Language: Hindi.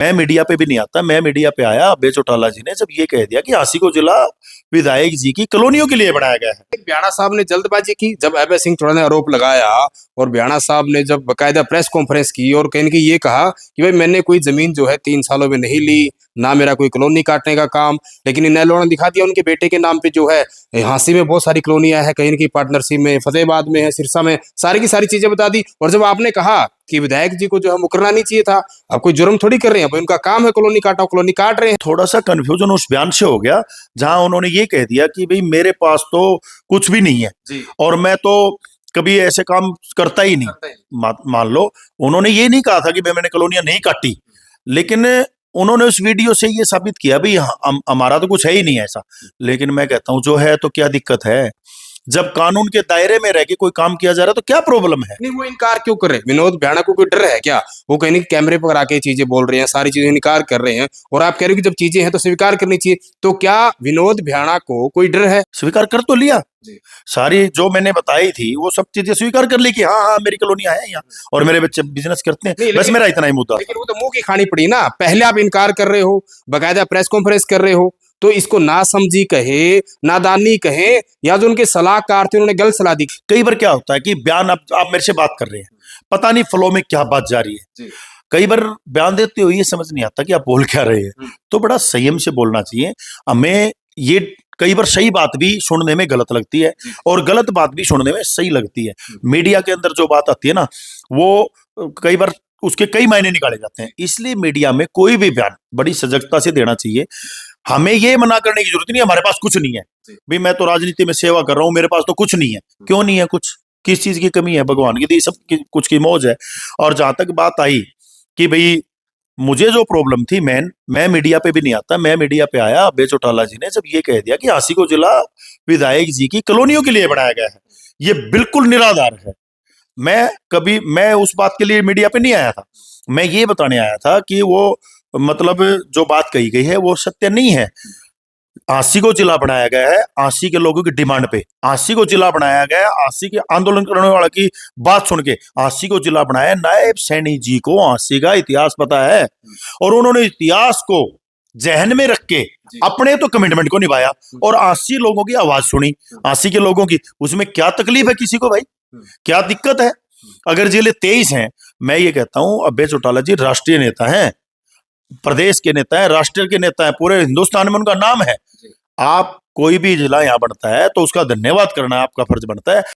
मैं मीडिया पे भी नहीं आता, मैं मीडिया पे आया अभय चौटाला जी ने जब ये कह दिया कि हांसी को जिला विधायक जी की कॉलोनियों के लिए बनाया गया है। भ्याणा साहब ने जल्दबाजी की जब अभय सिंह चौटाला ने आरोप लगाया, और भ्याणा साहब ने जब बकायदा प्रेस कॉन्फ्रेंस की और कहने की ये कहा कि भाई मैंने कोई जमीन जो है 3 सालों में नहीं ली, ना मेरा कोई कॉलोनी काटने का काम, लेकिन इन ने दिखा दिया उनके बेटे के नाम पे जो है हांसी में बहुत सारी कॉलोनियां है, कहीं की पार्टनरशिप में, फतेहाबाद में है, सिरसा में, सारी की सारी चीजें बता दी। और जब आपने कहा कि विधायक जी को जो है मुकरना नहीं चाहिए था, आप कोई जुर्म थोड़ी कर रहे हैं, भाई उनका काम है कॉलोनी काटा, कॉलोनी काट रहे हैं। थोड़ा सा कंफ्यूजन उस बयान से हो गया जहां उन्होंने ये कह दिया कि भाई मेरे पास तो कुछ भी नहीं है जी। और मैं तो कभी ऐसे काम करता ही नहीं। मान लो उन्होंने ये नहीं कहा था कि मैंने कॉलोनियां नहीं काटी, लेकिन उन्होंने उस वीडियो से ये साबित किया भाई हमारा तो कुछ है ही नहीं ऐसा। लेकिन मैं कहता हूं जो है तो क्या दिक्कत है, जब कानून के दायरे में रह के कोई काम किया जा रहा है तो क्या प्रॉब्लम है। नहीं, वो इनकार क्यों कर रहे हैं? विनोद भ्याणा को कोई डर है क्या? वो कहीं नहीं कैमरे पर आके चीजें बोल रहे हैं, सारी चीजें इनकार कर रहे हैं, और आप कह रहे हो कि जब चीजें हैं तो स्वीकार करनी चाहिए। तो क्या विनोद भ्याणा को कोई डर है? स्वीकार कर तो लिया जी। सारी जो मैंने बताई थी वो सब चीजें स्वीकार कर ली कि हाँ हाँ मेरी कॉलोनियां हैं यहाँ और मेरे बच्चे बिजनेस करते हैं। बस मेरा इतना ही मुद्दा। लेकिन वो तो मुंह की खानी पड़ी ना, पहले आप इनकार कर रहे हो, बकायदा प्रेस कॉन्फ्रेंस कर रहे हो, तो इसको नासमझी कहे, नादानी कहे, या जो उनके सलाहकार थे उन्होंने गलत सलाह दी। कई बार क्या होता है कि बयान आप मेरे से बात कर रहे हैं, पता नहीं फ्लो में क्या बात जा रही है। कई बार बयान देते हुए ये समझ नहीं आता कि आप बोल क्या रहे हैं, तो बड़ा संयम से बोलना चाहिए हमें। ये कई बार सही बात भी सुनने में गलत लगती है और गलत बात भी सुनने में सही लगती है। मीडिया के अंदर जो बात आती है ना, वो कई बार उसके कई मायने निकाले जाते हैं। इसलिए मीडिया में कोई भी बयान बड़ी सजगता से देना चाहिए। हमें ये मना करने की जरूरत नहीं है हमारे पास कुछ नहीं है, भाई मैं तो राजनीति में सेवा कर रहा हूं, मेरे पास तो कुछ नहीं है। क्यों नहीं है कुछ? किस चीज की कमी है? भगवान की दी सब कुछ की मौज है। और जहां तक बात आई कि भाई मुझे जो प्रॉब्लम थी मैं मीडिया पे भी नहीं आता, मैं मीडिया पे आया अभय चौटाला जी ने जब ये कह दिया कि हांसी को जिला विधायक जी की कॉलोनियों के लिए बनाया गया है। ये बिल्कुल निराधार है। मैं उस बात के लिए मीडिया पे नहीं आया था, मैं ये बताने आया था कि वो मतलब जो बात कही गई है वो सत्य नहीं है। हांसी को जिला बनाया गया है हांसी के लोगों की डिमांड पे, हांसी को जिला बनाया गया है हांसी के आंदोलन करने वाले की बात सुन के हांसी को जिला बनाया। नायब सैनी जी को हांसी का इतिहास पता है और उन्होंने इतिहास को जहन में रख के अपने तो कमिटमेंट को निभाया और हांसी लोगों की आवाज सुनी, हांसी के लोगों की। उसमें क्या तकलीफ है किसी को भाई? क्या दिक्कत है? अगर जिले 23 हैं, मैं ये कहता हूं अभय चौटाला जी राष्ट्रीय नेता हैं, प्रदेश के नेता है, राष्ट्र के नेता है, पूरे हिंदुस्तान में उनका नाम है। आप कोई भी जिला यहाँ बढ़ता है तो उसका धन्यवाद करना आपका फर्ज बनता है।